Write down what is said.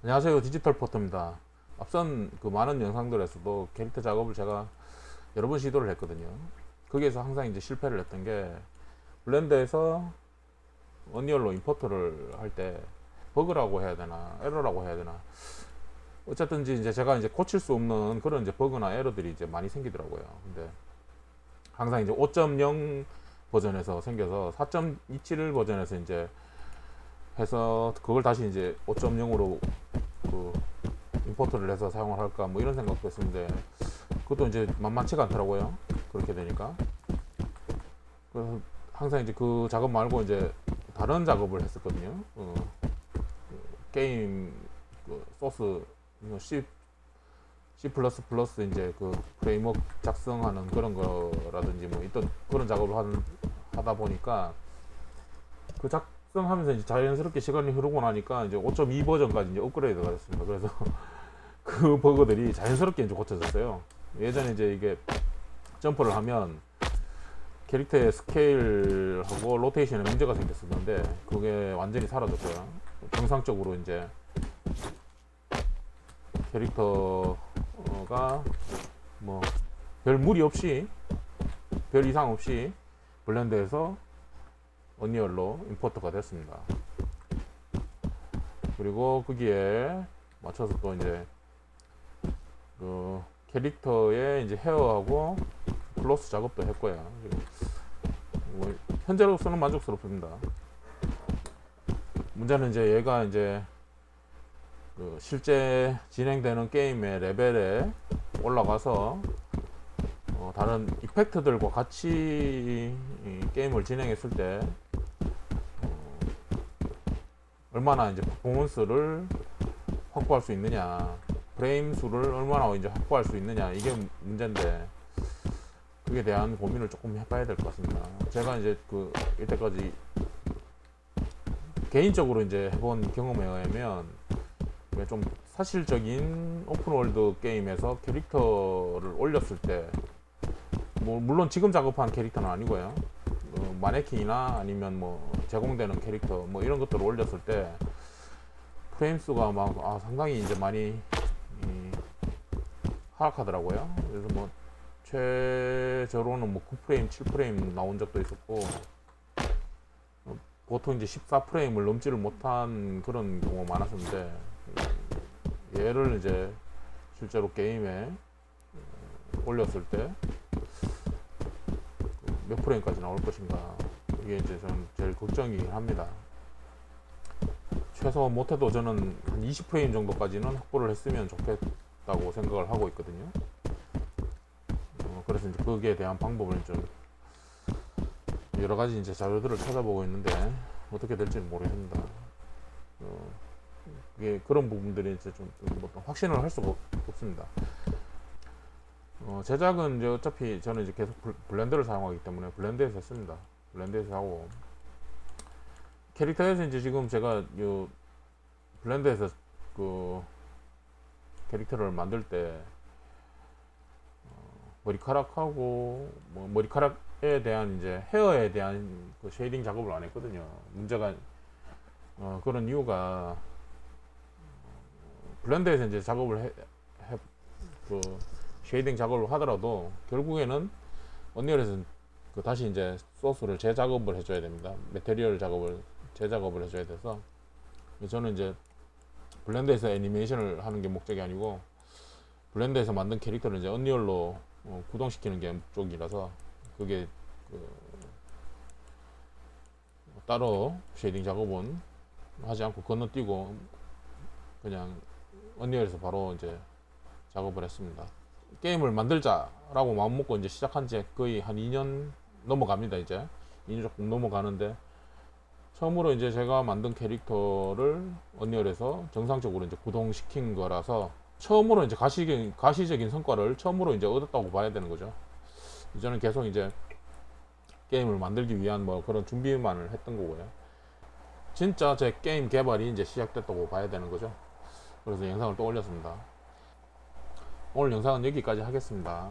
안녕하세요, 디지털 포터입니다. 앞선 그 많은 영상들에서도 캐릭터 작업을 제가 여러 번 시도를 했거든요. 거기에서 항상 이제 실패를 했던 게 블렌더에서 언리얼로 임포터를 할 때 버그라고 해야 되나 에러라고 해야 되나, 어쨌든지 이제 제가 이제 고칠 수 없는 그런 이제 버그나 에러들이 이제 많이 생기더라고요. 근데 항상 이제 5.0 버전에서 생겨서 4.27 버전에서 이제 해서 그걸 다시 이제 5.0으로 그 임포트를 해서 사용을 할까 뭐 이런 생각도 했었는데, 그것도 이제 만만치가 않더라고요. 그렇게 되니까. 그래서 항상 이제 그 작업 말고 이제 다른 작업을 했었거든요. 게임 그 소스 뭐 C++ 이제 그 프레임워크 작성하는 그런 거라든지 뭐 있던 그런 작업을 하다 보니까, 그 작성하면서 이제 자연스럽게 시간이 흐르고 나니까 이제 5.2 버전까지 이제 업그레이드가 됐습니다. 그래서 그 버그들이 자연스럽게 이제 고쳐졌어요. 예전에 이제 이게 점프를 하면 캐릭터의 스케일하고 로테이션에 문제가 생겼었는데, 그게 완전히 사라졌고요. 정상적으로 이제 캐릭터가 뭐 별 무리 없이, 별 이상 없이 블렌더에서 언리얼로 임포트가 됐습니다. 그리고 거기에 맞춰서 또 이제 그 캐릭터의 이제 헤어하고 클로스 작업도 했고요. 뭐 현재로서는 만족스럽습니다. 문제는 이제 얘가 이제 그 실제 진행되는 게임의 레벨에 올라가서 다른 이펙트들과 같이 게임을 진행했을 때 얼마나 이제 퍼포먼스를 확보할 수 있느냐, 프레임 수를 얼마나 이제 확보할 수 있느냐, 이게 문제인데, 그에 대한 고민을 조금 해봐야 될 것 같습니다. 제가 이제 그 이때까지 개인적으로 이제 해본 경험에 의하면 좀 사실적인 오픈월드 게임에서 캐릭터를 올렸을 때, 뭐 물론 지금 작업한 캐릭터는 아니고요, 마네킹이나 아니면 뭐 제공되는 캐릭터 뭐 이런 것들을 올렸을 때 프레임 수가 막 상당히 이제 많이 하락하더라고요. 그래서 뭐 최저로는 뭐 9프레임, 7프레임 나온 적도 있었고, 보통 이제 14프레임을 넘지를 못한 그런 경우가 많았었는데, 얘를 이제 실제로 게임에 올렸을 때 몇 프레임까지 나올 것인가, 이게 이제 저는 제일 걱정이긴 합니다. 최소 못해도 저는 한 20프레임 정도까지는 확보를 했으면 좋겠다고 생각을 하고 있거든요. 그래서 이제 거기에 대한 방법을 좀 여러 가지 이제 자료들을 찾아보고 있는데 어떻게 될지는 모르겠습니다. 이게 그런 부분들이 이제 좀 확신을 할 수가 없습니다. 제작은 이제 어차피 저는 이제 계속 블렌더를 사용하기 때문에 블렌더에서 했습니다. 블렌더에서 하고, 캐릭터에서 이제 지금 제가 요 블렌더에서 그 캐릭터를 만들 때 머리카락하고 뭐 머리카락에 대한 이제 헤어에 대한 그 쉐이딩 작업을 안 했거든요. 문제가 그런 이유가, 블렌더에서 이제 작업을 그 쉐이딩 작업을 하더라도 결국에는 언리얼에서 그 다시 이제 소스를 재작업을 해줘야 됩니다. 매테리얼 작업을 재작업을 해줘야 돼서, 저는 이제 블렌더에서 애니메이션을 하는 게 목적이 아니고 블렌더에서 만든 캐릭터를 이제 언리얼로 구동시키는 게 목적이라서, 그게 따로 쉐이딩 작업은 하지 않고 건너뛰고 그냥 언리얼에서 바로 이제 작업을 했습니다. 게임을 만들자라고 마음먹고 이제 시작한 지 거의 한 2년 넘어갑니다. 이제 2년 조금 넘어가는데, 처음으로 이제 제가 만든 캐릭터를 언리얼에서 정상적으로 이제 구동시킨 거라서 처음으로 이제 가시적인 성과를 처음으로 이제 얻었다고 봐야 되는 거죠. 이제는 계속 이제 게임을 만들기 위한 뭐 그런 준비만을 했던 거고요. 진짜 제 게임 개발이 이제 시작됐다고 봐야 되는 거죠. 그래서 영상을 또 올렸습니다. 오늘 영상은 여기까지 하겠습니다.